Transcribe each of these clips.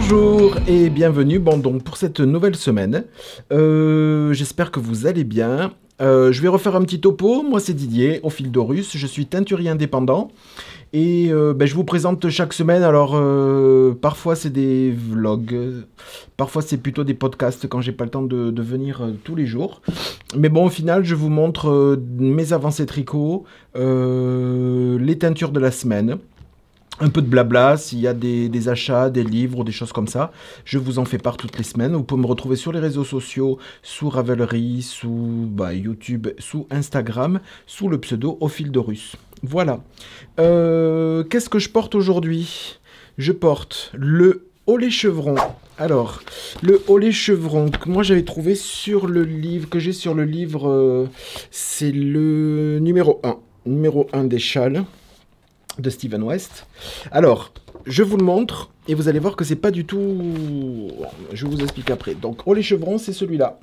Bonjour et bienvenue donc pour cette nouvelle semaine. J'espère que vous allez bien. Je vais refaire un petit topo. Moi c'est Didier, au fil d'Horus. Je suis teinturier indépendant et je vous présente chaque semaine. Alors parfois c'est des vlogs, parfois c'est plutôt des podcasts quand j'ai pas le temps de venir tous les jours. Mais bon, au final je vous montre mes avancées tricot, les teintures de la semaine. Un peu de blabla, s'il y a des achats, des livres ou des choses comme ça, je vous en fais part toutes les semaines. Vous pouvez me retrouver sur les réseaux sociaux, sous Ravelry, sous YouTube, sous Instagram, sous le pseudo Au fil d'Horus. Voilà. Qu'est-ce que je porte aujourd'hui? Je porte le Olé Chevron. Alors, le Olé Chevron, que moi j'avais trouvé sur le livre, que j'ai sur le livre, c'est le numéro 1 des châles de Steven West. Alors, je vous le montre et vous allez voir que c'est pas du tout... Je vous explique après. Donc, Olé Chevron, c'est celui-là.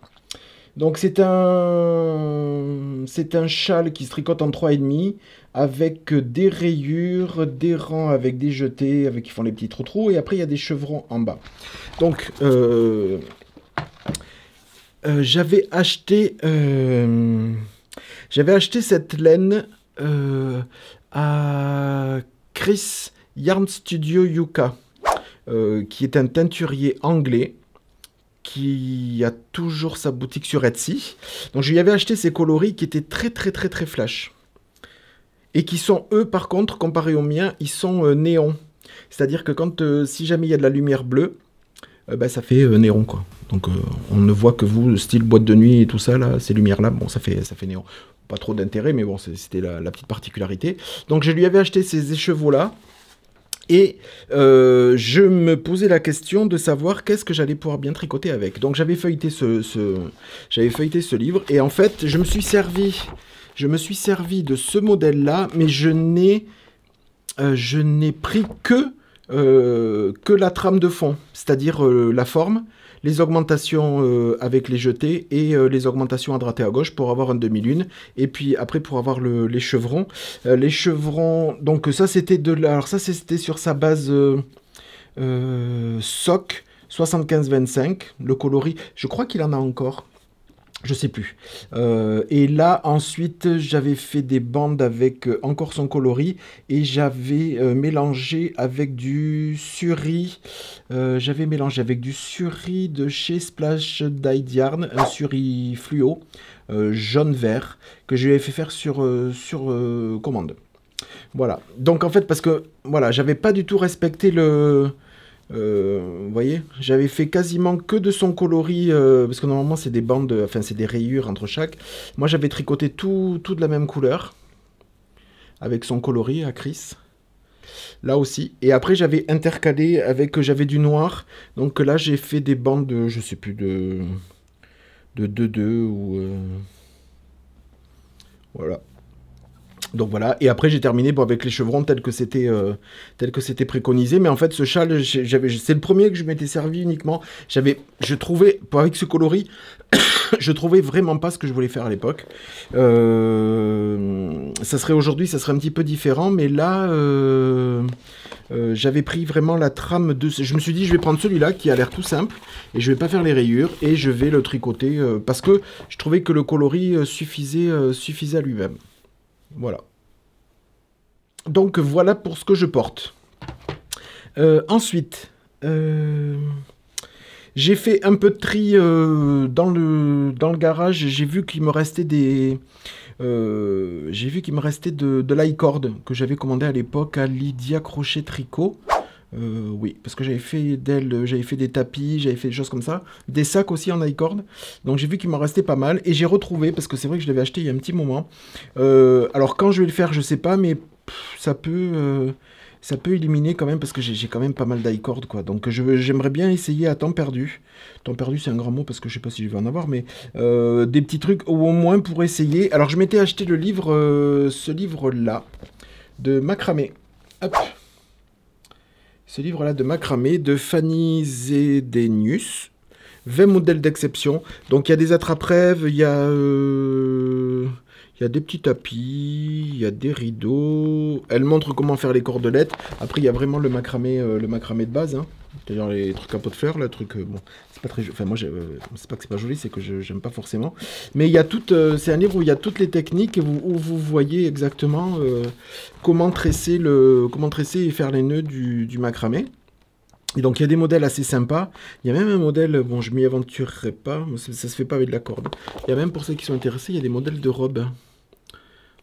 Donc, c'est un châle qui se tricote en 3,5 avec des rayures, des rangs avec des jetés, qui font les petits trous-trous, et après, il y a des chevrons en bas. Donc, j'avais acheté cette laine à Chris Yarn Studio Yuka, qui est un teinturier anglais qui a toujours sa boutique sur Etsy. Donc je lui avais acheté ces coloris qui étaient très flash. Et qui sont, eux, par contre, comparés aux miens, ils sont néons. C'est-à-dire que si jamais il y a de la lumière bleue, ça fait néon, quoi. Donc on ne voit que vous, style boîte de nuit et tout ça, là, ces lumières-là, bon, ça fait néon. Pas trop d'intérêt, mais bon, c'était la petite particularité. Donc je lui avais acheté ces écheveaux-là, et je me posais la question de savoir qu'est-ce que j'allais pouvoir bien tricoter avec. Donc j'avais feuilleté ce livre, et en fait, je me suis servi de ce modèle-là, mais je n'ai pris que la trame de fond, c'est-à-dire la forme, les augmentations avec les jetés et les augmentations à droite et à gauche pour avoir un demi-lune, et puis après pour avoir les chevrons. Les chevrons, donc ça c'était alors ça c'était sur sa base SOC 75-25, le coloris, je crois qu'il en a encore. Je sais plus. Et là, ensuite, j'avais fait des bandes avec encore son coloris, et j'avais mélangé avec du suri. J'avais mélangé avec du suri de chez Splash Dyed Yarn, un suri fluo, jaune-vert, que je lui avais fait faire sur commande. Voilà. Donc en fait, parce que voilà, j'avais pas du tout respecté vous voyez, j'avais fait quasiment que de son coloris, parce que normalement c'est des bandes, enfin c'est des rayures entre chaque. Moi j'avais tricoté tout de la même couleur, avec son coloris à Chris, là aussi. Et après j'avais intercalé avec, j'avais du noir, donc là j'ai fait des bandes, je sais plus, de 2-2 ou... Voilà. Donc voilà, et après j'ai terminé avec les chevrons tels que c'était préconisé. Mais en fait ce châle, c'est le premier que je m'étais servi uniquement. Je trouvais, avec ce coloris, je trouvais vraiment pas ce que je voulais faire à l'époque. Aujourd'hui, ça serait un petit peu différent, mais là, j'avais pris vraiment la trame de... Je me suis dit, je vais prendre celui-là qui a l'air tout simple, et je vais pas faire les rayures, et je vais le tricoter, parce que je trouvais que le coloris suffisait à lui-même. Voilà. Donc voilà pour ce que je porte. Ensuite, j'ai fait un peu de tri dans le garage. J'ai vu qu'il me restait de l'i-cord que j'avais commandé à l'époque à Lydia Crochet Tricot. Oui, parce que j'avais fait des tapis, j'avais fait des choses comme ça, des sacs aussi en i-cord. Donc j'ai vu qu'il m'en restait pas mal, et j'ai retrouvé, parce que c'est vrai que je l'avais acheté il y a un petit moment. Alors quand je vais le faire, je sais pas, mais ça peut éliminer quand même, parce que j'ai quand même pas mal d'i-cord, quoi. Donc j'aimerais bien essayer à temps perdu. Temps perdu, c'est un grand mot, parce que je sais pas si je vais en avoir, mais des petits trucs, ou au moins pour essayer. Alors je m'étais acheté le livre, ce livre-là, de macramé. Hop. Ce livre-là de macramé de Fanny Zedenius, 20 modèles d'exception. Donc il y a des attrape-rêves, il y a des petits tapis, il y a des rideaux. Elle montre comment faire les cordelettes. Après il y a vraiment le macramé de base, hein. C'est-à-dire les trucs à pot de fleurs, le truc, bon, c'est pas très, enfin moi, c'est pas que c'est pas joli, c'est que j'aime pas forcément. Mais il y a c'est un livre où il y a toutes les techniques et où vous voyez exactement comment tresser et faire les nœuds du macramé. Et donc il y a des modèles assez sympas. Il y a même un modèle, bon je m'y aventurerai pas, ça se fait pas avec de la corde. Il y a même pour ceux qui sont intéressés, il y a des modèles de robes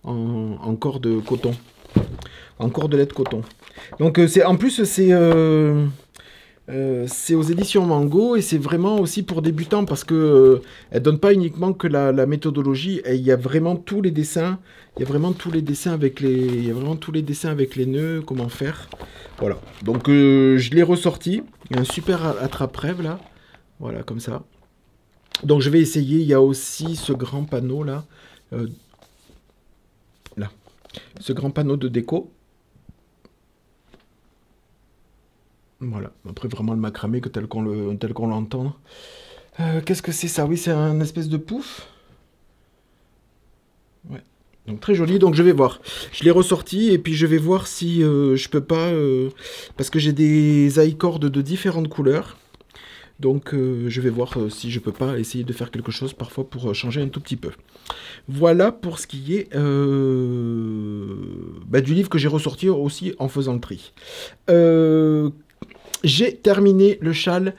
en corde coton, en cordelette coton. Donc en plus c'est aux éditions Mango et c'est vraiment aussi pour débutants parce que elle donne pas uniquement que la méthodologie, il y a vraiment tous les dessins, il y a vraiment tous les dessins avec il y a vraiment tous les dessins avec les nœuds, comment faire. Voilà. Donc je l'ai ressorti, il y a un super attrape-rêve là. Voilà, comme ça. Donc je vais essayer, il y a aussi ce grand panneau là. Là. Ce grand panneau de déco. Voilà, après vraiment le macramé tel qu'on l'entend. Qu'est-ce que c'est ça? Oui, c'est un espèce de pouf. Ouais. Donc très joli, donc je vais voir. Je l'ai ressorti et puis je vais voir si je peux pas... parce que j'ai des i-cordes de différentes couleurs. Donc je vais voir si je peux pas essayer de faire quelque chose parfois pour changer un tout petit peu. Voilà pour ce qui est du livre que j'ai ressorti aussi en faisant le tri. J'ai terminé le châle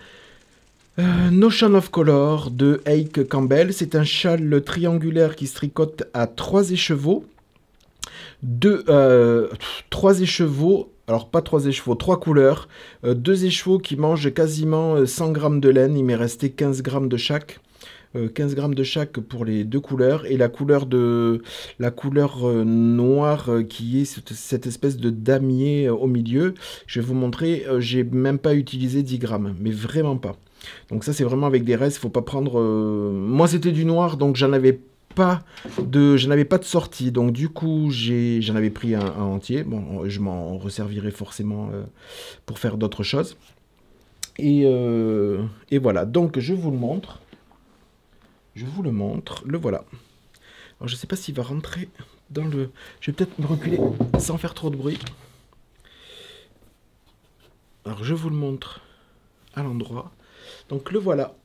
Notion of Color de Ike Campbell. C'est un châle triangulaire qui se tricote à 3 écheveaux. 3 écheveaux, alors pas 3 écheveaux, 3 couleurs. 2 écheveaux qui mangent quasiment 100 grammes de laine. Il m'est resté 15 grammes de chaque. 15 grammes de chaque pour les 2 couleurs et la couleur noire qui est cette espèce de damier au milieu. Je vais vous montrer, j'ai même pas utilisé 10 grammes, mais vraiment pas. Donc ça c'est vraiment avec des restes, faut pas prendre... Moi c'était du noir donc j'en avais pas de sortie, donc du coup j'en avais pris un entier. Bon, je m'en resservirai forcément pour faire d'autres choses. Et voilà, donc je vous le montre. Je vous le montre, le voilà. Alors je sais pas s'il va rentrer dans le... Je vais peut-être me reculer sans faire trop de bruit. Alors je vous le montre à l'endroit. Donc le voilà.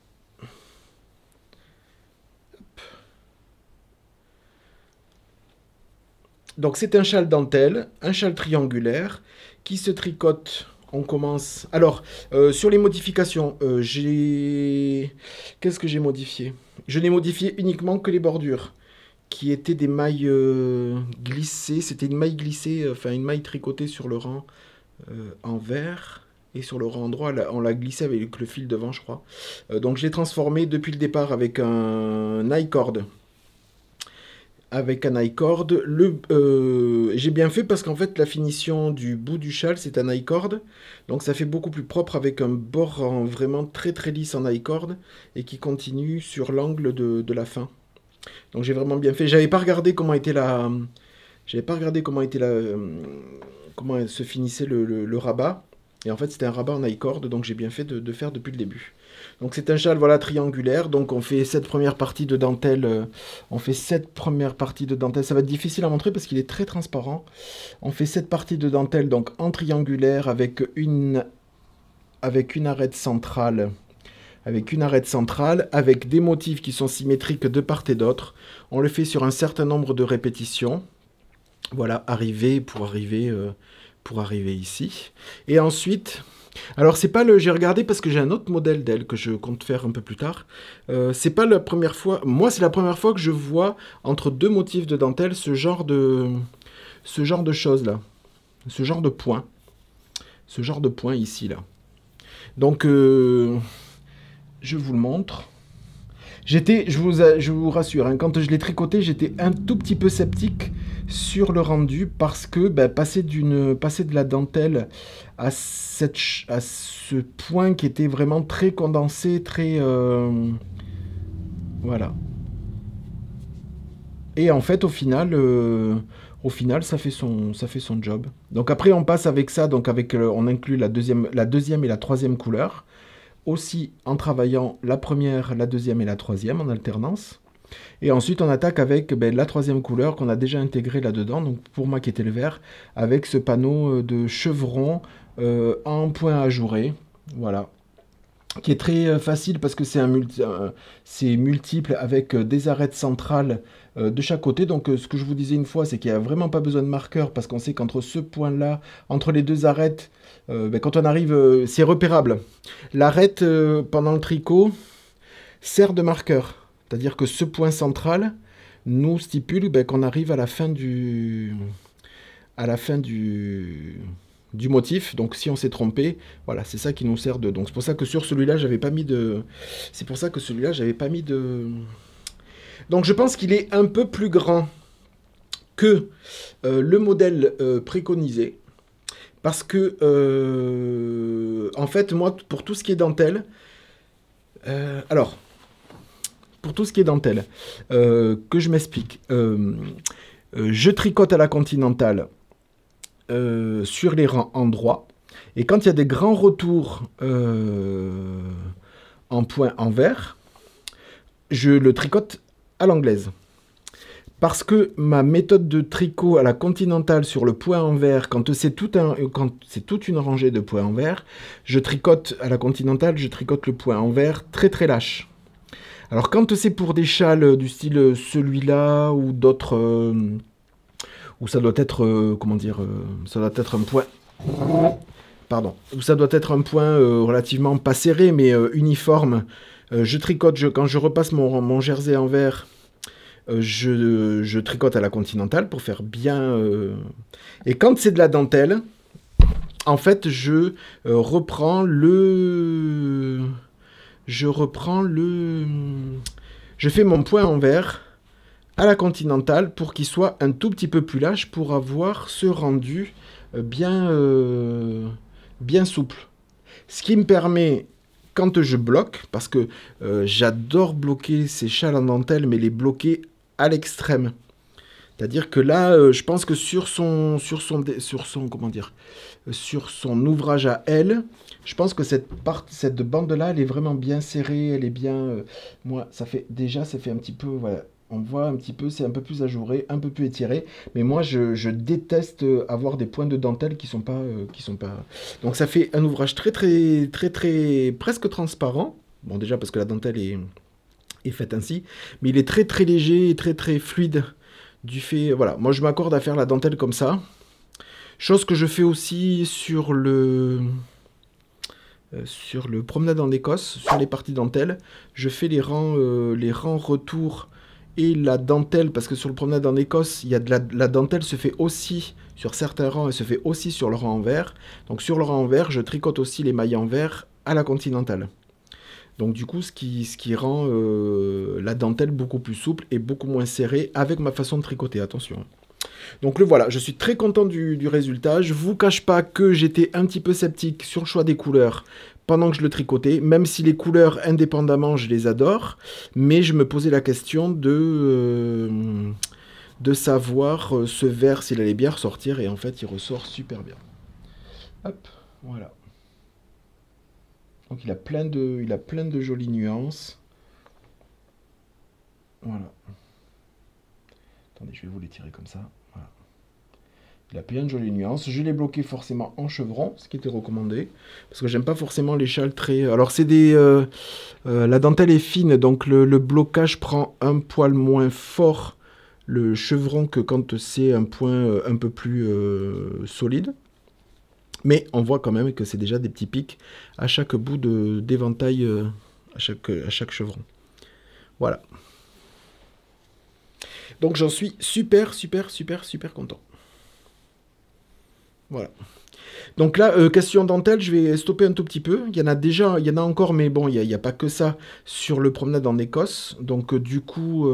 Hop. Donc c'est un châle dentelle, un châle triangulaire qui se tricote. On commence... Alors, sur les modifications, qu'est-ce que j'ai modifié? Je n'ai modifié uniquement que les bordures, qui étaient des mailles glissées. C'était une maille glissée, enfin une maille tricotée sur le rang en vert. Et sur le rang droit, on l'a glissé avec le fil devant, je crois. Donc je l'ai transformé depuis le départ avec un i-cord. Avec un i-cord. J'ai bien fait parce qu'en fait, la finition du bout du châle, c'est un i-cord. Donc ça fait beaucoup plus propre avec un bord vraiment très très lisse en i-cord et qui continue sur l'angle de la fin. Donc j'ai vraiment bien fait. J'avais pas regardé comment était la... J'avais pas regardé comment était la... comment se finissait le rabat. Et en fait, c'était un rabat en i-cord, donc j'ai bien fait de faire depuis le début. Donc c'est un châle voilà, triangulaire, donc on fait cette première partie de dentelle. Ça va être difficile à montrer parce qu'il est très transparent. On fait cette partie de dentelle donc en triangulaire avec une arête centrale. Avec des motifs qui sont symétriques de part et d'autre. On le fait sur un certain nombre de répétitions. Voilà, pour arriver ici. Et ensuite, alors c'est pas j'ai regardé parce que j'ai un autre modèle d'elle que je compte faire un peu plus tard. C'est pas la première fois, moi c'est la première fois que je vois entre 2 motifs de dentelle ce genre de choses là, ce genre de point ici là. Donc je vous le montre. Je vous rassure, hein, quand je l'ai tricoté, j'étais un tout petit peu sceptique sur le rendu parce que passer de la dentelle à ce point qui était vraiment très condensé, très... voilà. Et en fait, au final, ça fait son job. Donc après, on passe avec ça, donc on inclut la deuxième et la troisième couleur. Aussi en travaillant la première, la deuxième et la troisième en alternance. Et ensuite, on attaque avec la troisième couleur qu'on a déjà intégrée là-dedans, donc pour moi qui était le vert, avec ce panneau de chevron en point ajouré. Voilà. Qui est très facile parce que c'est multiple avec des arêtes centrales de chaque côté. Donc ce que je vous disais une fois, c'est qu'il n'y a vraiment pas besoin de marqueur parce qu'on sait qu'entre ce point-là, entre les deux arêtes, ben, quand on arrive, c'est repérable. L'arête pendant le tricot sert de marqueur. C'est-à-dire que ce point central nous stipule ben, qu'on arrive à la fin du motif. Donc si on s'est trompé, voilà, c'est ça qui nous sert de. Donc c'est pour ça que sur celui-là, j'avais pas mis de. C'est pour ça que celui-là, j'avais pas mis de. Donc je pense qu'il est un peu plus grand que le modèle préconisé. Parce que, en fait, moi, pour tout ce qui est dentelle, alors, pour tout ce qui est dentelle, que je m'explique. Je tricote à la continentale sur les rangs endroits. Et quand il y a des grands retours en point envers, je le tricote à l'anglaise. Parce que ma méthode de tricot à la continentale sur le point envers, quand c'est toute une rangée de points envers, je tricote à la continentale, je tricote le point envers très très lâche. Alors quand c'est pour des châles du style celui-là ou d'autres, où ça doit être, comment dire, ça doit être un point, pardon, où ça doit être un point relativement pas serré mais uniforme, je tricote, quand je repasse mon jersey envers, je tricote à la continentale pour faire bien. Et quand c'est de la dentelle, en fait, je reprends le. Je fais mon point envers à la continentale pour qu'il soit un tout petit peu plus lâche pour avoir ce rendu bien souple. Ce qui me permet, quand je bloque, parce que j'adore bloquer ces châles en dentelle, mais les bloquer à l'extrême. C'est-à-dire que là, je pense que sur son ouvrage à elle, je pense que cette bande-là, elle est vraiment bien serrée, elle est bien. Moi, ça fait un petit peu, voilà, on voit un petit peu, c'est un peu plus ajouré, un peu plus étiré. Mais moi, je déteste avoir des points de dentelle qui sont pas. Donc ça fait un ouvrage très très très très presque transparent. Bon, déjà parce que la dentelle est faite ainsi, mais il est très très léger et très très fluide du fait, voilà, moi je m'accorde à faire la dentelle comme ça, chose que je fais aussi sur le promenade en Écosse, sur les parties dentelle, je fais les rangs retour et la dentelle, parce que sur le promenade en Écosse, il y a la dentelle se fait aussi sur certains rangs, elle se fait aussi sur le rang envers, donc sur le rang envers, je tricote aussi les mailles envers à la continentale. Donc du coup, ce qui rend la dentelle beaucoup plus souple et beaucoup moins serrée avec ma façon de tricoter, attention. Donc le voilà, je suis très content du résultat. Je vous cache pas que j'étais un petit peu sceptique sur le choix des couleurs pendant que je le tricotais, même si les couleurs indépendamment, je les adore, mais je me posais la question de savoir ce vert s'il allait bien ressortir, et en fait il ressort super bien. Hop, voilà. Donc il a plein de jolies nuances. Voilà. Attendez, je vais vous les tirer comme ça. Voilà. Il a plein de jolies nuances. Je l'ai bloqué forcément en chevron, ce qui était recommandé. Parce que j'aime pas forcément les châles très... Alors c'est des... la dentelle est fine, donc le blocage prend un poil moins fort le chevron que quand c'est un point un peu plus solide. Mais on voit quand même que c'est déjà des petits pics à chaque bout d'éventail, à chaque chevron. Voilà. Donc j'en suis super, super, super, super content. Voilà. Donc là, question dentelle, je vais stopper un tout petit peu. Il y en a encore, mais bon, il n'y a pas que ça sur le promenade en Écosse. Donc du coup,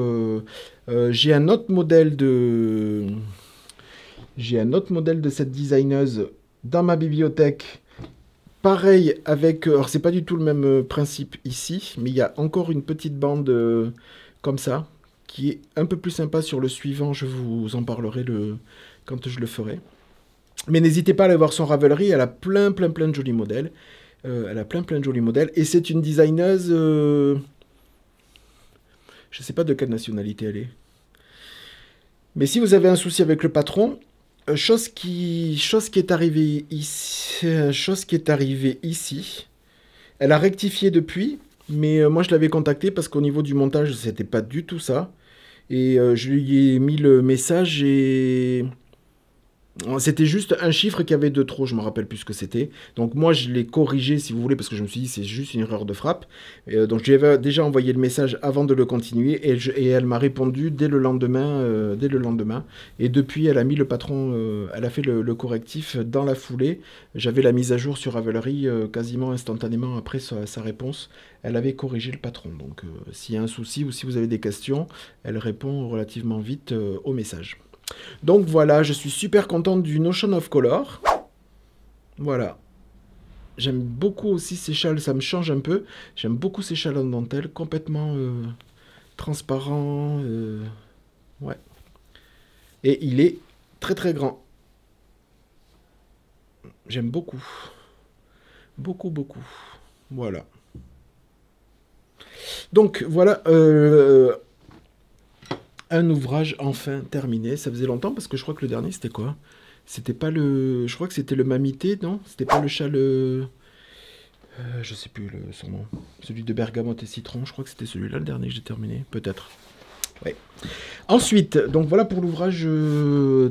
j'ai un autre modèle de... cette designeuse dans ma bibliothèque. Pareil avec... alors c'est pas du tout le même principe ici, mais il y a encore une petite bande comme ça, qui est un peu plus sympa sur le suivant. Je vous en parlerai quand je le ferai. Mais n'hésitez pas à aller voir son Ravelry, elle a plein de jolis modèles. Et c'est une designeuse... je sais pas de quelle nationalité elle est. Mais si vous avez un souci avec le patron... chose qui est arrivée ici, Elle a rectifié depuis, mais moi je l'avais contactée parce qu'au niveau du montage, c'était pas du tout ça. Et je lui ai mis le message et c'était juste un chiffre qui avait de trop, je me rappelle plus ce que c'était. Donc moi je l'ai corrigé si vous voulez parce que je me suis dit c'est juste une erreur de frappe. Donc je lui avais déjà envoyé le message avant de le continuer et elle m'a répondu dès le lendemain, dès le lendemain. Et depuis elle a mis le patron, elle a fait le correctif dans la foulée. J'avais la mise à jour sur Ravelry quasiment instantanément après sa réponse. Elle avait corrigé le patron. Donc s'il y a un souci ou si vous avez des questions, elle répond relativement vite au message. Donc voilà, je suis super contente du Notion of Color. Voilà. J'aime beaucoup aussi ces châles, ça me change un peu. J'aime beaucoup ces châles en dentelle, complètement transparent. Ouais. Et il est très très grand. J'aime beaucoup. Beaucoup, beaucoup. Voilà. Donc voilà, un ouvrage enfin terminé. Ça faisait longtemps parce que je crois que le dernier c'était quoi? C'était pas le... Je crois que c'était le Mamité, non? C'était pas le châle... je sais plus son nom. Celui de bergamote et citron. Je crois que c'était celui-là le dernier que j'ai terminé. Peut-être. Ouais. Ensuite, donc voilà pour l'ouvrage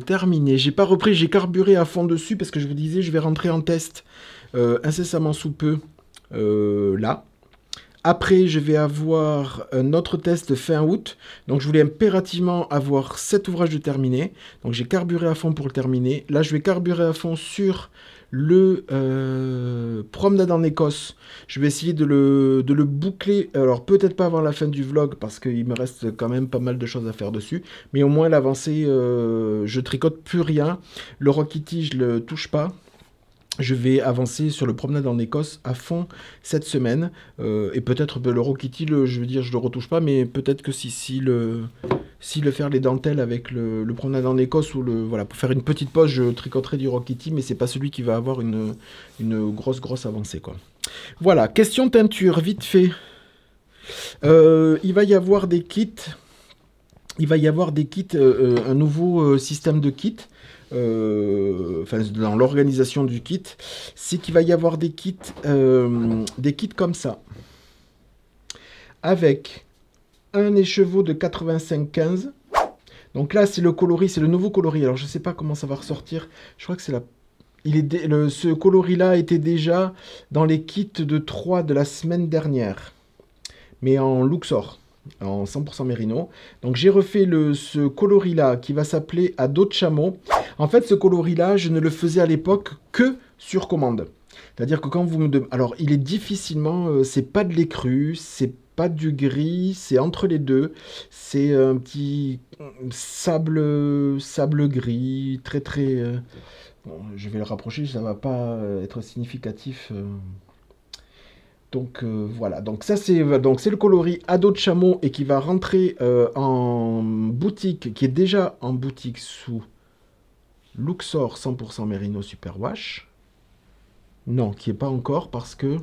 terminé. J'ai pas repris, j'ai carburé à fond dessus parce que je vous disais, je vais rentrer en test incessamment sous peu là. Après, je vais avoir un autre test fin août. Donc, je voulais impérativement avoir cet ouvrage de terminé. Donc, j'ai carburé à fond pour le terminer. Là, je vais carburer à fond sur le Promenade en Écosse. Je vais essayer de le boucler. Alors, peut-être pas avant la fin du vlog parce qu'il me reste quand même pas mal de choses à faire dessus. Mais au moins, l'avancée, je tricote plus rien. Le Rokiti, je le touche pas. Je vais avancer sur le Promenade en Écosse à fond cette semaine. Et peut-être le Rokiti, je veux dire, je le retouche pas, mais peut-être que si le faire les dentelles avec le Promenade en Écosse, ou voilà, pour faire une petite pause, je tricoterai du Rokiti, mais c'est pas celui qui va avoir une grosse avancée, quoi. Voilà, question teinture, vite fait. Il va y avoir des kits. Un nouveau système de kits. Dans l'organisation du kit, c'est qu'il va y avoir des kits comme ça, avec un écheveau de 85-15. Donc là, c'est le coloris, c'est le nouveau coloris. Alors, je sais pas comment ça va ressortir. Je crois que c'est ce coloris-là était déjà dans les kits de 3 de la semaine dernière, mais en Luxor. En 100% mérino. Donc j'ai refait ce coloris là qui va s'appeler à dos de chameau. En fait ce coloris là je ne le faisais à l'époque que sur commande. C'est-à-dire que quand vous me demandez... Alors il est difficilement... c'est pas de l'écru, c'est pas du gris, c'est entre les deux. C'est un petit sable gris, très très... Bon, je vais le rapprocher, ça va pas être significatif... Donc voilà, donc ça c'est le coloris à dos de chameau et qui va rentrer en boutique, qui est déjà en boutique sous Luxor 100% Merino Superwash. Non, qui n'est pas encore parce que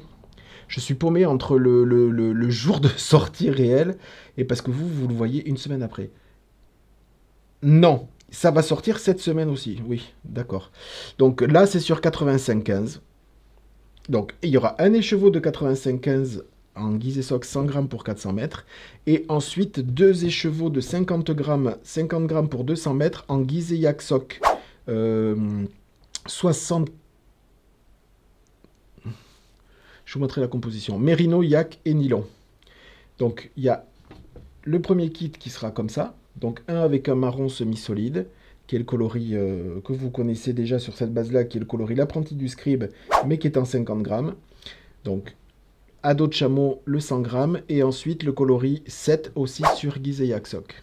je suis paumé entre le jour de sortie réel et parce que vous le voyez une semaine après. Non, ça va sortir cette semaine aussi, oui, d'accord. Donc là c'est sur 85-15. Donc, il y aura un écheveau de 85-15 en guise et soc 100 grammes pour 400 mètres. Et ensuite, deux écheveaux de 50 grammes pour 200 mètres en guise et yak soc 60... Je vous montrerai la composition. Mérino, yak et nylon. Donc, il y a le premier kit qui sera comme ça. Donc, un avec un marron semi-solide, qui est le coloris que vous connaissez déjà sur cette base-là, qui est le coloris l'apprenti du scribe, mais qui est en 50 grammes. Donc, à dos de chameau, le 100 grammes, et ensuite le coloris 7 aussi sur guise et yak soc.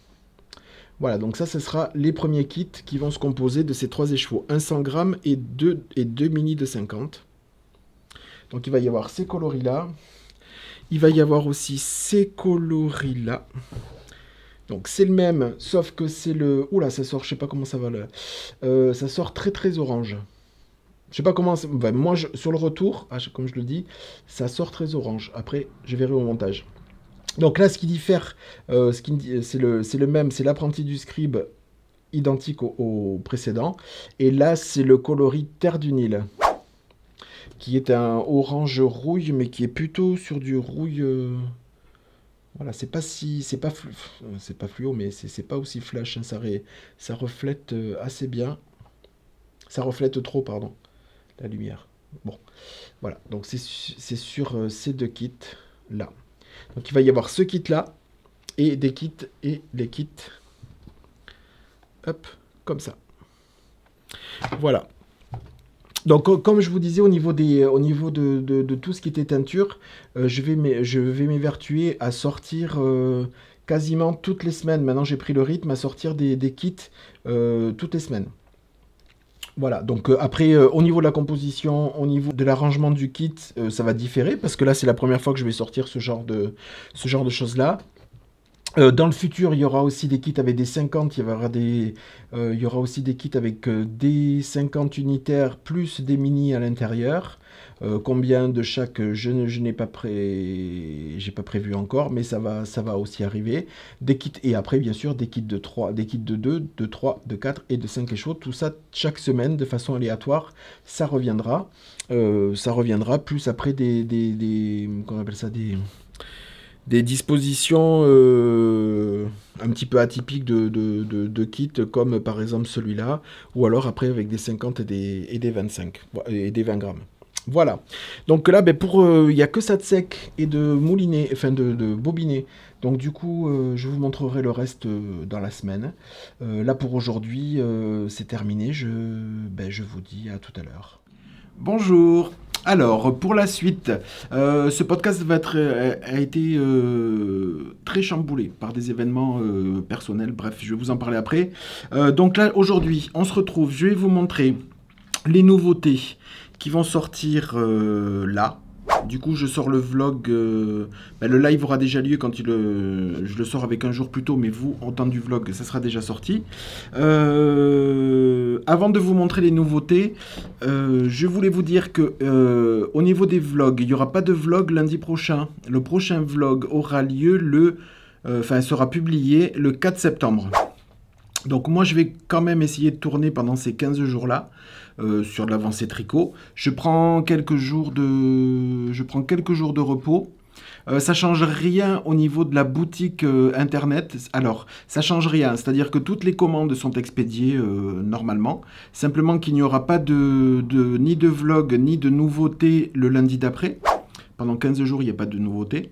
Voilà, donc ça, ce sera les premiers kits qui vont se composer de ces trois écheveaux. Un 100 grammes et deux mini de 50. Donc, il va y avoir ces coloris-là. Il va y avoir aussi ces coloris-là. Donc c'est le même, sauf que c'est le... Oula, ça sort, je sais pas comment ça va là. Ça sort très très orange. Je sais pas comment... Enfin, moi, sur le retour, comme je le dis, ça sort très orange. Après, je verrai au montage. Donc là, ce qui diffère, c'est le même, c'est l'apprenti du scribe identique au précédent. Et là, c'est le coloris Terre du Nil. qui est un orange rouille, mais qui est plutôt sur du rouille. Voilà, c'est pas si, c'est pas fluo, mais c'est pas aussi flash, hein, ça reflète assez bien. Ça reflète trop, pardon, la lumière. Bon, voilà, donc c'est sur ces deux kits là. Donc il va y avoir ce kit là et des kits et les kits. Hop, comme ça. Voilà. Donc, comme je vous disais, au niveau de tout ce qui était teinture, je vais m'évertuer à sortir quasiment toutes les semaines. Maintenant, j'ai pris le rythme à sortir des kits toutes les semaines. Voilà, donc après, au niveau de la composition, au niveau de l'arrangement du kit, ça va différer, parce que là, c'est la première fois que je vais sortir ce genre de choses-là. Dans le futur, il y aura aussi des kits avec des 50, il y aura aussi des kits avec des 50 unitaires plus des mini à l'intérieur. Combien de chaque, je n'ai pas j'ai pas prévu encore, mais ça va aussi arriver. Des kits, et après, bien sûr, des kits de 3, des kits de 2, de 3, de 4 et de 5 échauds. Tout ça, chaque semaine, de façon aléatoire, ça reviendra. Ça reviendra, plus après comment on appelle ça, des dispositions un petit peu atypiques de kits, comme par exemple celui-là, ou alors après avec des 50 et des 25, et des 20 grammes. Voilà. Donc là, ben il n'y a que ça de sec et de mouliner, enfin de bobiner. Donc du coup, je vous montrerai le reste dans la semaine. Là pour aujourd'hui, c'est terminé. Je vous dis à tout à l'heure. Bonjour. Alors, pour la suite, ce podcast a été très chamboulé par des événements personnels. Bref, je vais vous en parler après. Donc là, aujourd'hui, on se retrouve. Je vais vous montrer les nouveautés qui vont sortir là. Du coup, je sors le vlog. Le live aura déjà lieu quand je le sors avec un jour plus tôt, mais vous, en temps du vlog, ça sera déjà sorti. Avant de vous montrer les nouveautés, je voulais vous dire que au niveau des vlogs, il n'y aura pas de vlog lundi prochain. Le prochain vlog aura lieu sera publié le 4 septembre. Donc moi, je vais quand même essayer de tourner pendant ces 15 jours-là. Sur de l'avancée tricot. Je prends quelques jours de repos. Ça change rien au niveau de la boutique internet. Alors, ça change rien, c'est-à-dire que toutes les commandes sont expédiées normalement. Simplement qu'il n'y aura pas ni de vlog, ni de nouveautés le lundi d'après. Pendant 15 jours, il n'y a pas de nouveautés.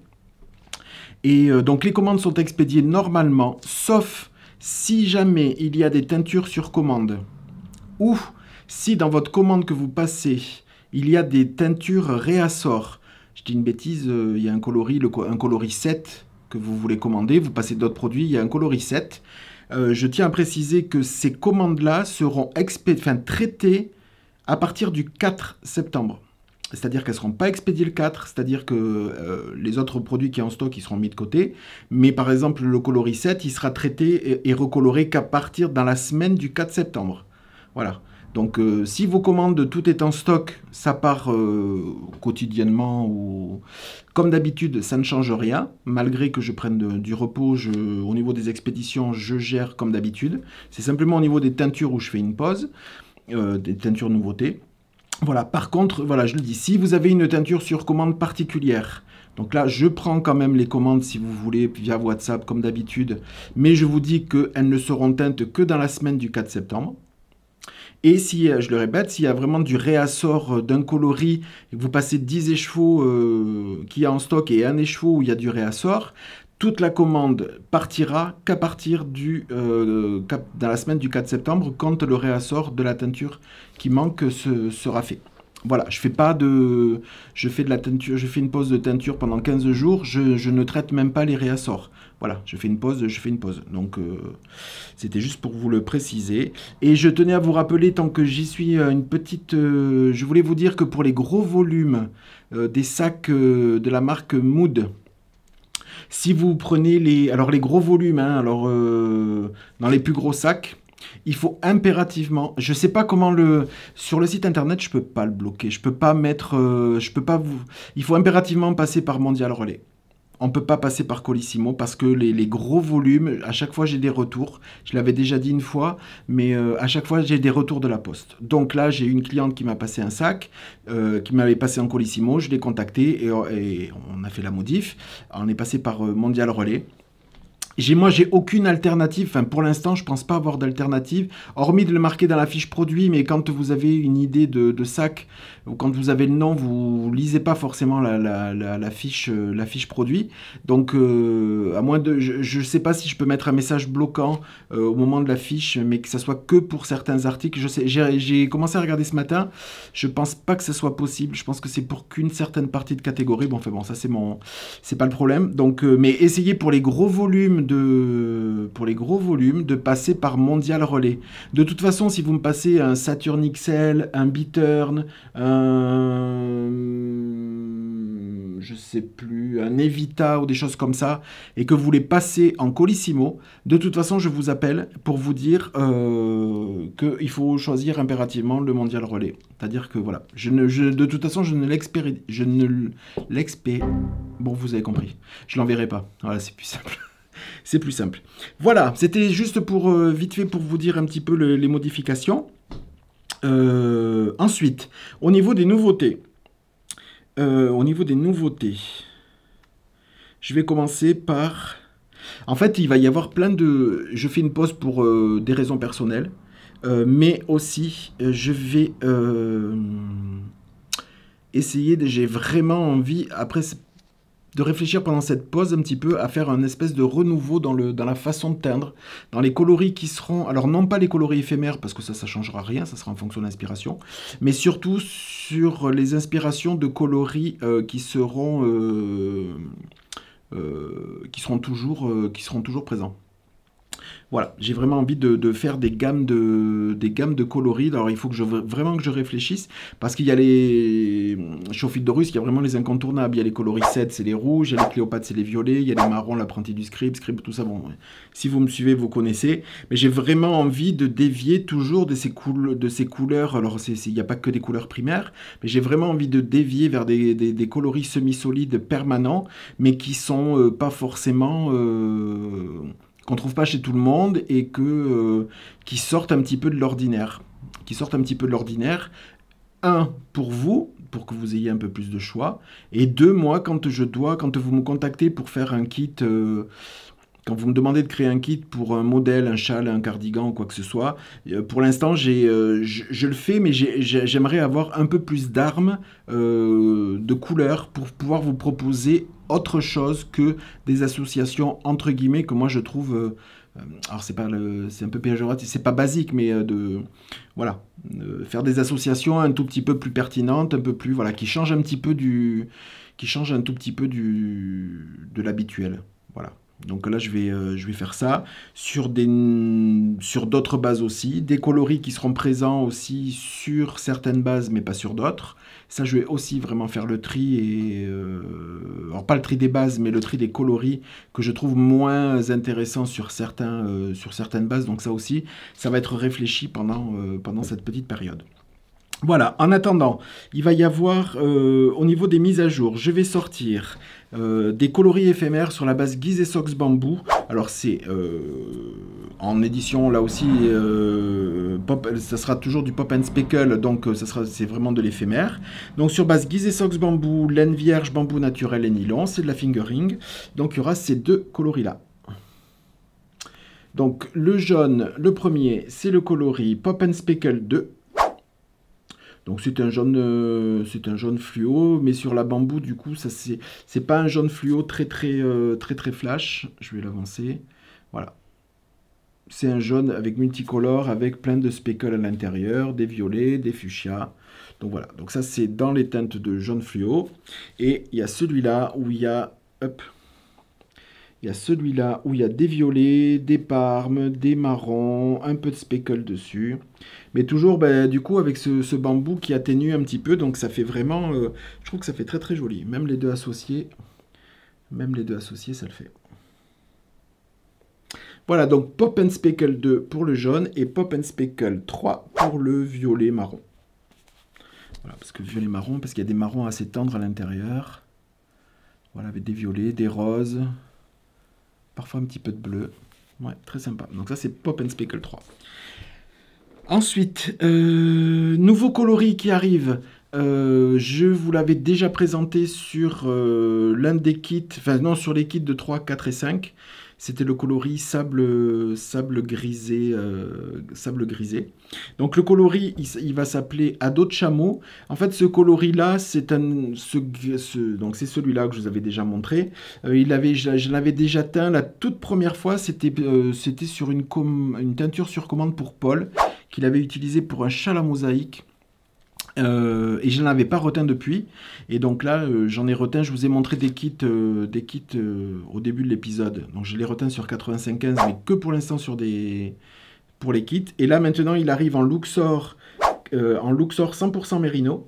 Et donc, les commandes sont expédiées normalement, sauf si jamais il y a des teintures sur commande. Ou si dans votre commande que vous passez, il y a des teintures réassorts, je dis une bêtise, il y a un coloris 7 que vous voulez commander, vous passez d'autres produits, il y a un coloris 7. Je tiens à préciser que ces commandes-là seront traitées à partir du 4 septembre. C'est-à-dire qu'elles ne seront pas expédiées le 4, c'est-à-dire que les autres produits qui sont en stock, ils seront mis de côté. Mais par exemple, le coloris 7, il sera traité et recoloré qu'à partir dans la semaine du 4 septembre. Voilà. Donc, si vos commandes, tout est en stock, ça part quotidiennement ou comme d'habitude, ça ne change rien. Malgré que je prenne du repos, au niveau des expéditions, je gère comme d'habitude. C'est simplement au niveau des teintures où je fais une pause, des teintures nouveautés. Voilà, par contre, voilà, je le dis, si vous avez une teinture sur commande particulière, donc là, je prends quand même les commandes si vous voulez via WhatsApp comme d'habitude, mais je vous dis qu'elles ne seront teintes que dans la semaine du 4 septembre. Et si, je le répète, s'il y a vraiment du réassort d'un coloris, et que vous passez 10 écheveaux qu'il y a en stock et un écheveau où il y a du réassort, toute la commande partira qu'à partir dans la semaine du 4 septembre, quand le réassort de la teinture qui manque sera fait. Voilà, je fais de la teinture, je fais une pause de teinture pendant 15 jours, je ne traite même pas les réassorts. Voilà, je fais une pause. Donc, c'était juste pour vous le préciser. Et je tenais à vous rappeler, tant que j'y suis, je voulais vous dire que pour les gros volumes des sacs de la marque Mood, si vous prenez les gros volumes, hein, dans les plus gros sacs, il faut impérativement, je sais pas comment sur le site internet, je peux pas le bloquer, il faut impérativement passer par Mondial Relais. On ne peut pas passer par Colissimo parce que les gros volumes, à chaque fois j'ai des retours. Je l'avais déjà dit une fois, mais à chaque fois j'ai des retours de la poste. Donc là, j'ai une cliente qui m'a passé un sac, qui m'avait passé en Colissimo. Je l'ai contacté et on a fait la modif. On est passé par Mondial Relais. Moi, j'ai aucune alternative. Enfin, pour l'instant, je pense pas avoir d'alternative, hormis de le marquer dans la fiche produit. Mais quand vous avez une idée de sac, ou quand vous avez le nom, vous lisez pas forcément la fiche produit. Donc, à moins de, je sais pas si je peux mettre un message bloquant au moment de la fiche, mais que ça soit que pour certains articles. Je sais, j'ai commencé à regarder ce matin. Je pense pas que ce soit possible. Je pense que c'est pour qu'une certaine partie de catégorie. Bon, enfin bon, ça c'est pas le problème. Donc, mais essayez pour les gros volumes de passer par Mondial Relais. De toute façon, si vous me passez un Saturn XL, un Biturn, je sais plus, un Evita ou des choses comme ça, et que vous les passez en Colissimo, de toute façon, je vous appelle pour vous dire qu'il faut choisir impérativement le Mondial Relais. C'est-à-dire que voilà, de toute façon, bon, vous avez compris, je l'enverrai pas. Voilà, c'est plus simple. C'est plus simple. Voilà, c'était juste pour vite fait pour vous dire un petit peu les modifications. Ensuite, au niveau des nouveautés, je vais commencer par... En fait, il va y avoir plein de... Je fais une pause pour des raisons personnelles, mais aussi je vais essayer, j'ai vraiment envie, après de réfléchir pendant cette pause un petit peu à faire un espèce de renouveau dans la façon de teindre, dans les coloris qui seront, alors non pas les coloris éphémères, parce que ça changera rien, ça sera en fonction de l'inspiration, mais surtout sur les inspirations de coloris qui seront toujours présents. Voilà, j'ai vraiment envie de faire des gammes de coloris. Alors il faut vraiment que je réfléchisse, parce qu'il y a chez Ophildorus, il y a vraiment les incontournables. Il y a les coloris 7, c'est les rouges, il y a les Cléopâtres, c'est les violets, il y a les marrons, l'apprenti du scribe, tout ça. Bon, si vous me suivez, vous connaissez. Mais j'ai vraiment envie de dévier toujours de ces couleurs. Alors il n'y a pas que des couleurs primaires, mais j'ai vraiment envie de dévier vers des coloris semi-solides permanents, mais qui sont pas forcément... qu'on trouve pas chez tout le monde et qui sortent un petit peu de l'ordinaire. Un, pour vous, pour que vous ayez un peu plus de choix. Et deux, moi, quand vous me contactez pour faire un kit, quand vous me demandez de créer un kit pour un modèle, un châle, un cardigan ou quoi que ce soit, pour l'instant, je le fais, mais j'aimerais avoir un peu plus d'armes, de couleurs, pour pouvoir vous proposer autre chose que des associations entre guillemets que moi je trouve alors c'est un peu péjoratif, c'est pas basique, mais voilà, faire des associations un tout petit peu plus pertinentes, un peu plus voilà, qui changent un tout petit peu de l'habituel. Voilà. Donc là, je vais faire ça sur d'autres bases aussi, des coloris qui seront présents aussi sur certaines bases, mais pas sur d'autres. Ça, je vais aussi vraiment faire le tri, alors pas le tri des bases, mais le tri des coloris que je trouve moins intéressants sur certaines bases. Donc ça aussi, ça va être réfléchi pendant cette petite période. Voilà, en attendant, il va y avoir, au niveau des mises à jour, je vais sortir des coloris éphémères sur la base Guise et Sox Bambou. Alors c'est en édition, là aussi, ça sera toujours du Pop and Speckle, donc c'est vraiment de l'éphémère. Donc sur base Guise et Sox Bambou, laine vierge, bambou naturel et nylon, c'est de la fingering. Donc il y aura ces deux coloris-là. Donc le jaune, le premier, c'est le coloris Pop and Speckle 2. Donc c'est un jaune fluo, mais sur la bambou, du coup, ça c'est pas un jaune fluo très flash. Je vais l'avancer. Voilà. C'est un jaune avec multicolore, avec plein de speckles à l'intérieur, des violets, des fuchsias. Donc voilà. Donc ça c'est dans les teintes de jaune fluo. Et il y a celui-là où il y a... Hop. Il y a celui-là où il y a des violets, des parmes, des marrons, un peu de speckle dessus. Mais toujours, du coup, avec ce bambou qui atténue un petit peu. Donc ça fait vraiment... je trouve que ça fait très joli. Même les deux associés, ça le fait. Voilà, donc Pop and Speckle 2 pour le jaune et Pop and Speckle 3 pour le violet marron. Voilà, parce que violet marron, parce qu'il y a des marrons assez tendres à l'intérieur. Voilà, avec des violets, des roses, parfois un petit peu de bleu. Ouais, très sympa. Donc ça, c'est Pop and Speckle 3. Ensuite, nouveau coloris qui arrive. Je vous l'avais déjà présenté sur l'un des kits, enfin non, sur les kits de 3, 4 et 5. C'était le coloris sable grisé, sable grisé. Donc le coloris, il va s'appeler Ado de chameau. En fait, ce coloris-là, c'est donc c'est celui-là que je vous avais déjà montré. Je l'avais déjà teint la toute première fois. C'était sur une teinture sur commande pour Paul, qu'il avait utilisé pour un châle à mosaïque. Et je n'en avais pas reteint depuis. Et donc là, j'en ai reteint. Je vous ai montré des kits au début de l'épisode. Donc je les reteins sur 85-15, mais que pour l'instant pour les kits. Et là, maintenant, il arrive en Luxor 100% Mérino.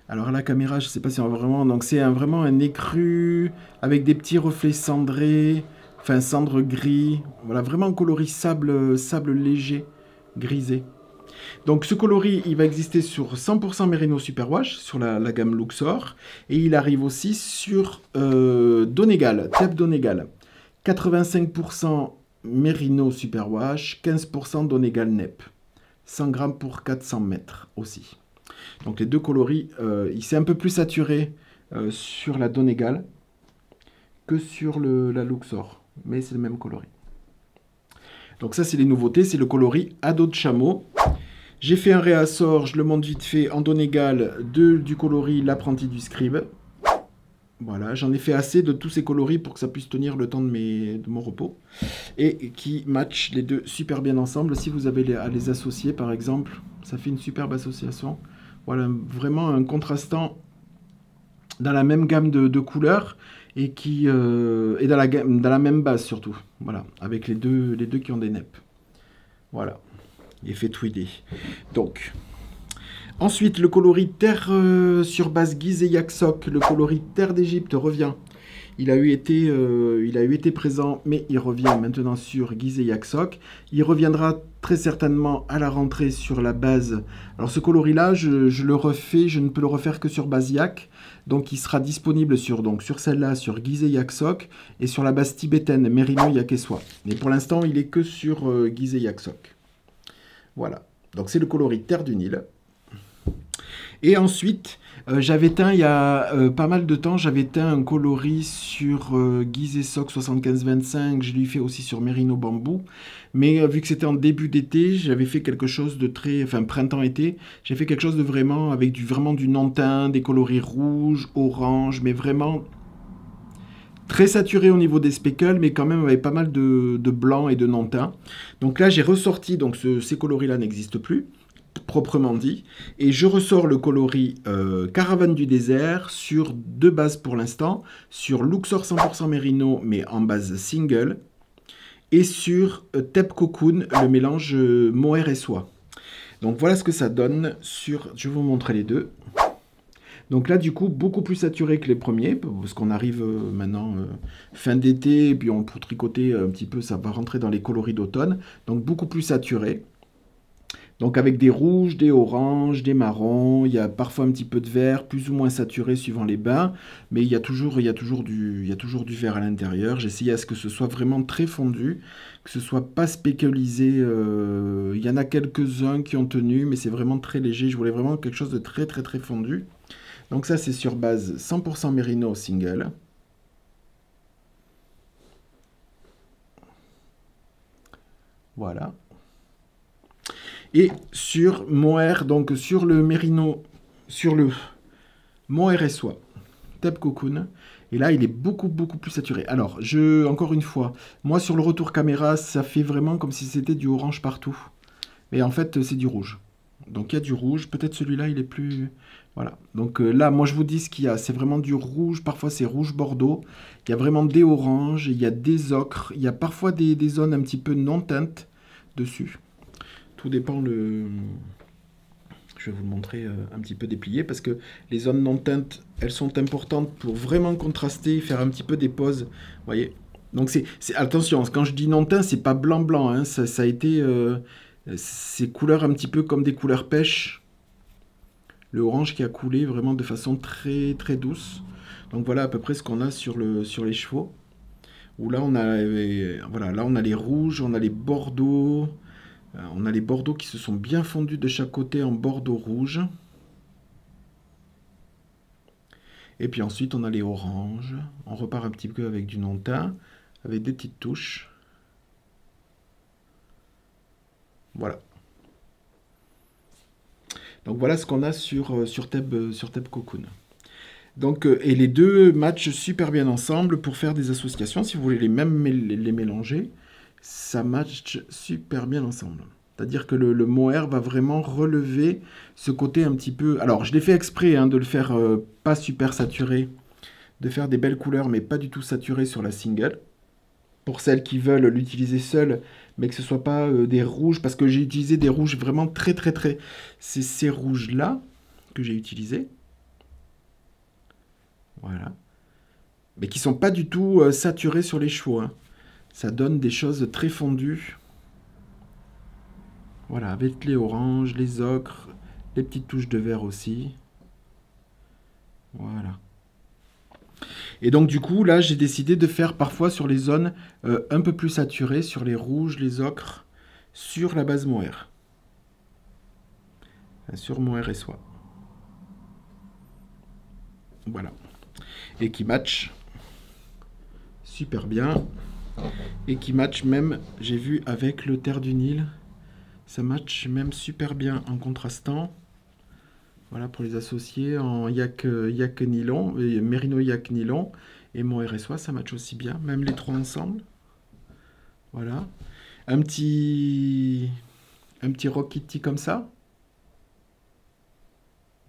Alors à la caméra, je ne sais pas si on va vraiment... Donc c'est vraiment un écru avec des petits reflets cendrés, enfin cendre gris. Voilà, vraiment un coloris sable léger, grisé. Donc ce coloris, il va exister sur 100% Merino Superwash, sur la gamme Luxor. Et il arrive aussi sur Donegal, Tep Donegal. 85% Merino Superwash, 15% Donegal Nep. 100 grammes pour 400 mètres aussi. Donc les deux coloris, il s'est un peu plus saturé sur la Donegal que sur la Luxor. Mais c'est le même coloris. Donc ça, c'est les nouveautés. C'est le coloris Ado de chameau. J'ai fait un réassort, je le montre vite fait, en Donegal du coloris L'apprenti du scribe. Voilà, j'en ai fait assez de tous ces coloris pour que ça puisse tenir le temps de mon repos. Et qui matchent les deux super bien ensemble. Si vous avez à les associer, par exemple, ça fait une superbe association. Voilà, vraiment un contrastant dans la même gamme de couleurs et dans la même base surtout. Voilà, avec les deux qui ont des neppes. Voilà. Effet tweedé. Donc, ensuite, le coloris terre sur base Gizeh Yaksok, le coloris terre d'Égypte revient. Il a eu été présent, mais il revient maintenant sur Gizeh Yaksok. Il reviendra très certainement à la rentrée sur la base. Alors ce coloris-là, je ne peux le refaire que sur base Yak. Donc il sera disponible sur celle-là, sur Gizeh Yaksok, et sur la base tibétaine, Merino Yakeswa. Mais pour l'instant, il est que sur Gizeh Yaksok. Voilà, donc c'est le coloris Terre du Nil. Et ensuite, j'avais teint il y a pas mal de temps, j'avais teint un coloris sur Gizeh Sok 75-25, je l'ai fait aussi sur Merino Bambou. Mais vu que c'était en début d'été, j'avais fait quelque chose de très... Enfin, printemps-été, j'ai fait quelque chose de vraiment avec du nantin, des coloris rouges, orange, mais vraiment... très saturé au niveau des speckles, mais quand même avec pas mal de blanc et de nantin. Donc là, j'ai ressorti, donc ces coloris-là n'existent plus, proprement dit. Et je ressors le coloris Caravane du désert sur deux bases pour l'instant, sur Luxor 100% Merino, mais en base single, et sur Tep Cocoon, le mélange mohair et soie. Donc voilà ce que ça donne sur... Je vais vous montrer les deux. Donc là, du coup, beaucoup plus saturé que les premiers, parce qu'on arrive maintenant fin d'été, et puis pour tricoter un petit peu, ça va rentrer dans les coloris d'automne. Donc beaucoup plus saturé. Donc avec des rouges, des oranges, des marrons, il y a parfois un petit peu de vert, plus ou moins saturé suivant les bains, mais il y a toujours du vert à l'intérieur. J'ai essayé à ce que ce soit vraiment très fondu, que ce soit pas spéculisé. Il y en a quelques-uns qui ont tenu, mais c'est vraiment très léger. Je voulais vraiment quelque chose de très très très fondu. Donc ça, c'est sur base 100% Merino single. Voilà. Et sur mohair, donc sur le Merino, sur le mohair et soie, Tep Cocoon. Et là, il est beaucoup plus saturé. Alors, encore une fois, moi sur le retour caméra, ça fait vraiment comme si c'était du orange partout. Mais en fait, c'est du rouge. Donc il y a du rouge. Peut-être celui-là, il est plus... Voilà. Donc là, moi je vous dis ce qu'il y a. C'est vraiment du rouge. Parfois c'est rouge bordeaux. Il y a vraiment des oranges. Il y a des ocres. Il y a parfois des zones un petit peu non teintes dessus. Tout dépend Je vais vous le montrer un petit peu déplié parce que les zones non teintes, elles sont importantes pour vraiment contraster, faire un petit peu des poses. Vous voyez. Donc attention, quand je dis non teint, c'est pas blanc-blanc. Hein. Ça a été... ces couleurs un petit peu comme des couleurs pêche. Le orange qui a coulé vraiment de façon très très douce. Donc voilà à peu près ce qu'on a sur les chevaux. Où là on a, voilà, là on a les rouges, on a les bordeaux. On a les bordeaux qui se sont bien fondus de chaque côté en bordeaux rouge. Et puis ensuite on a les oranges. On repart un petit peu avec du non-teint, avec des petites touches. Voilà. Donc voilà ce qu'on a sur Theb Cocoon. Donc, et les deux matchent super bien ensemble pour faire des associations. Si vous voulez les mélanger, ça match super bien ensemble. C'est-à-dire que le mohair va vraiment relever ce côté un petit peu... Alors, je l'ai fait exprès hein, de le faire pas super saturé, de faire des belles couleurs, mais pas du tout saturé sur la single. Pour celles qui veulent l'utiliser seule, mais que ce soit pas des rouges, parce que j'ai utilisé des rouges vraiment très très très... C'est ces rouges-là que j'ai utilisés. Voilà. Mais qui sont pas du tout saturés sur les chevaux. Hein. Ça donne des choses très fondues. Voilà, avec les oranges, les ocres, les petites touches de vert aussi. Voilà. Et donc du coup, là, j'ai décidé de faire parfois sur les zones un peu plus saturées, sur les rouges, les ocres, sur la base mohair. Sur mohair et soie. Voilà. Et qui match super bien. Et qui match même, j'ai vu, avec le terre du Nil. Ça match même super bien en contrastant. Voilà, pour les associer en yak nylon, mérino yak nylon et mohair et soie, ça match aussi bien, même les trois ensemble. Voilà. Un petit Rock Kitty comme ça.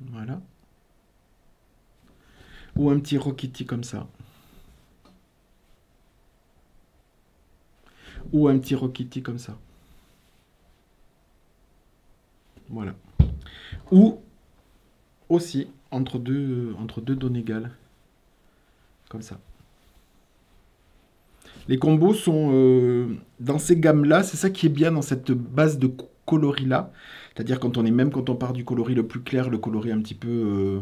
Voilà. Ou un petit Rock Kitty comme ça. Ou un petit Rock Kitty comme ça. Voilà. Ou aussi entre deux Donegal. Comme ça. Les combos sont dans ces gammes-là. C'est ça qui est bien dans cette base de coloris-là. C'est-à-dire même quand on part du coloris le plus clair, le coloris un petit peu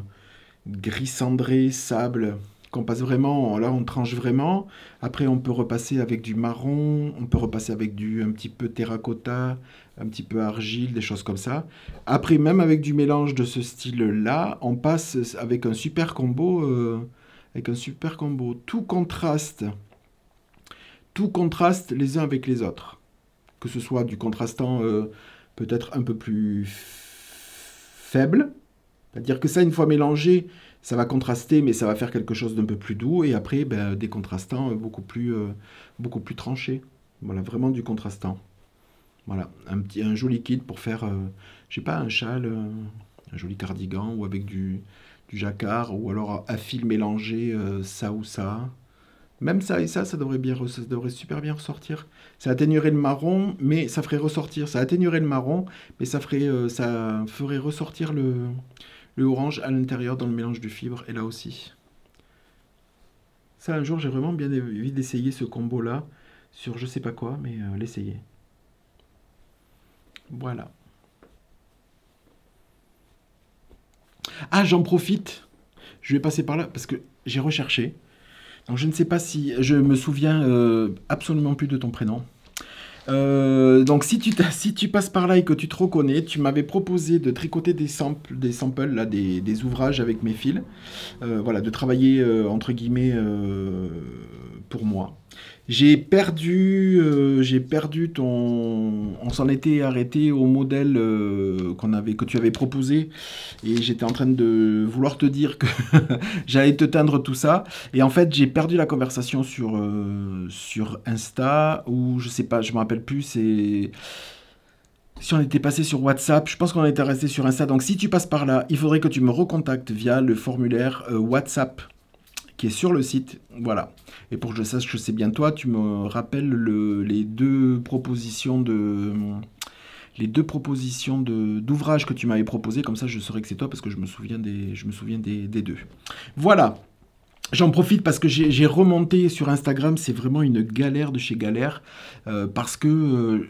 gris cendré, sable, qu'on passe vraiment, là on tranche vraiment. Après on peut repasser avec du marron, on peut repasser avec un petit peu terracotta, un petit peu argile, des choses comme ça. Après même avec du mélange de ce style-là, on passe avec un super combo, Tout contraste les uns avec les autres. Que ce soit du contrastant peut-être un peu plus faible, c'est-à-dire que ça, une fois mélangé, ça va contraster, mais ça va faire quelque chose d'un peu plus doux. Et après, ben, des contrastants beaucoup plus tranchés. Voilà, vraiment du contrastant. Voilà, un joli kit pour faire, je sais pas, un châle, un joli cardigan, ou avec du jacquard, ou alors à fil mélangé, ça ou ça. Même ça et ça devrait super bien ressortir. Ça atténuerait le marron, mais ça ferait ressortir. Ça atténuerait le marron, mais ça ferait ressortir le orange à l'intérieur dans le mélange du fibre, et là aussi. Ça, un jour, j'ai vraiment bien envie d'essayer ce combo-là sur je sais pas quoi, mais l'essayer. Voilà. Ah, j'en profite. Je vais passer par là parce que j'ai recherché. Donc je ne sais pas si je me souviens absolument plus de ton prénom. Donc si tu passes par là et que tu te reconnais, tu m'avais proposé de tricoter des samples là, des ouvrages avec mes fils. Voilà, de travailler entre guillemets pour moi. J'ai perdu on s'en était arrêté au modèle que tu avais proposé, et j'étais en train de vouloir te dire que j'allais te teindre tout ça, et en fait j'ai perdu la conversation sur Insta, ou je sais pas, je me rappelle plus, si on était passé sur WhatsApp. Je pense qu'on était resté sur Insta. Donc si tu passes par là, il faudrait que tu me recontactes via le formulaire WhatsApp qui est sur le site. Voilà. Et pour que je sache que c'est bien toi, tu me rappelles les deux propositions d'ouvrages que tu m'avais proposé. Comme ça, je saurais que c'est toi parce que je me souviens des deux. Voilà. J'en profite parce que j'ai remonté sur Instagram, c'est vraiment une galère de chez galère, parce que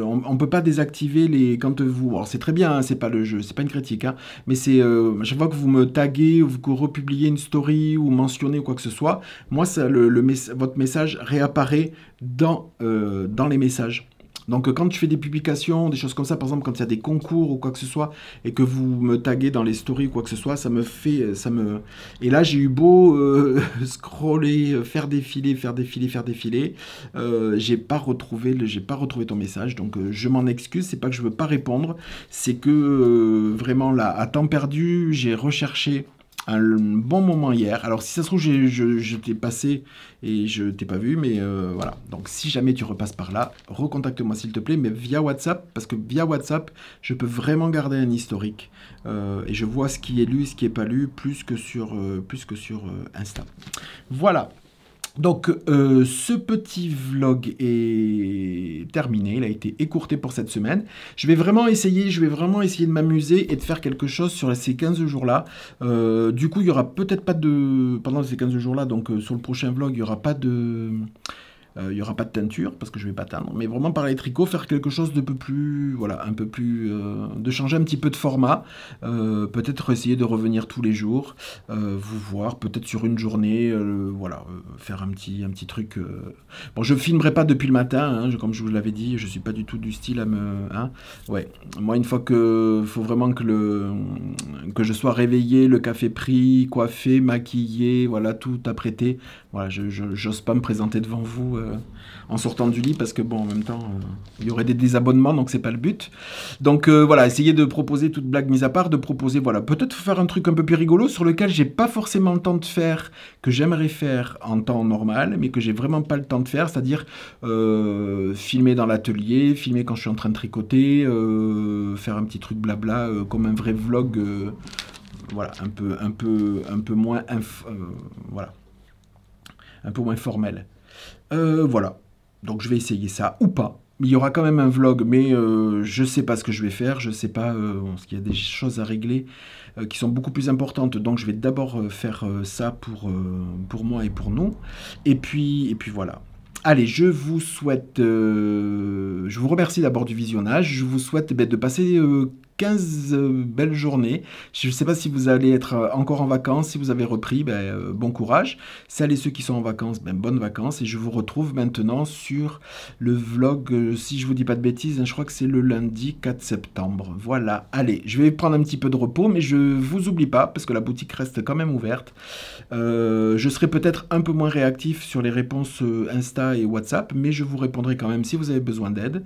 on peut pas désactiver les quand vous. Alors c'est très bien, hein, c'est pas le jeu, c'est pas une critique, hein, mais c'est à chaque fois que vous me taguez ou que vous republiez une story ou mentionnez ou quoi que ce soit, moi ça, votre message réapparaît dans les messages. Donc quand tu fais des publications, des choses comme ça, par exemple quand il y a des concours ou quoi que ce soit, et que vous me taguez dans les stories ou quoi que ce soit, ça me fait, ça me... Et là j'ai eu beau scroller, faire défiler, faire défiler, j'ai pas retrouvé ton message, donc je m'en excuse, c'est pas que je veux pas répondre, c'est que vraiment là, à temps perdu, j'ai recherché un bon moment hier. Alors si ça se trouve, je t'ai passé et je t'ai pas vu, mais voilà. Donc si jamais tu repasses par là, recontacte-moi s'il te plaît, mais via WhatsApp, parce que via WhatsApp, je peux vraiment garder un historique et je vois ce qui est lu, ce qui est pas lu, plus que sur Insta. Voilà. Donc, ce petit vlog est terminé, il a été écourté pour cette semaine. Je vais vraiment essayer de m'amuser et de faire quelque chose sur ces 15 jours-là. Du coup, il y aura peut-être pas de... Pendant ces 15 jours-là, donc sur le prochain vlog, il y aura pas de... Il n'y aura pas de teinture parce que je vais pas teindre, mais vraiment par les tricots, faire quelque chose de peu plus, voilà, un peu plus, de changer un petit peu de format, peut-être essayer de revenir tous les jours, vous voir, peut-être sur une journée, voilà, faire un petit truc. Bon, je filmerai pas depuis le matin, hein, comme je vous l'avais dit, je suis pas du tout du style à me, hein, ouais, moi une fois que, faut vraiment que je sois réveillé, le café pris, coiffé, maquillé, voilà, tout apprêté, voilà, j'ose pas me présenter devant vous en sortant du lit parce que bon en même temps il y aurait des désabonnements donc c'est pas le but. Donc voilà, essayer de proposer, toute blague mise à part, de proposer voilà, peut-être faire un truc un peu plus rigolo sur lequel j'ai pas forcément le temps de faire, que j'aimerais faire en temps normal mais que j'ai vraiment pas le temps de faire, c'est-à-dire filmer dans l'atelier, filmer quand je suis en train de tricoter, faire un petit truc blabla comme un vrai vlog, voilà, un peu moins voilà, un peu moins formel. Voilà. Donc je vais essayer ça ou pas. Il y aura quand même un vlog, mais je sais pas ce que je vais faire. Je sais pas, parce qu'il y a des choses à régler qui sont beaucoup plus importantes. Donc je vais d'abord faire ça pour moi et pour nous. Et puis voilà. Allez, je vous souhaite, je vous remercie d'abord du visionnage. Je vous souhaite de passer 15 belles journées. Je ne sais pas si vous allez être encore en vacances, si vous avez repris, bon courage. Celles et ceux qui sont en vacances, bonnes vacances. Et je vous retrouve maintenant sur le vlog, si je vous dis pas de bêtises, hein, je crois que c'est le lundi 4 septembre. Voilà, allez, je vais prendre un petit peu de repos, mais je vous oublie pas, parce que la boutique reste quand même ouverte. Je serai peut-être un peu moins réactif sur les réponses Insta et WhatsApp, mais je vous répondrai quand même si vous avez besoin d'aide.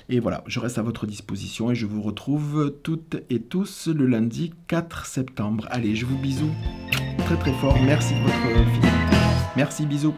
Et voilà, je reste à votre disposition et je vous retrouve toutes et tous le lundi 4 septembre. Allez, je vous bisous très très fort. Merci de votre fidélité. Merci, bisous.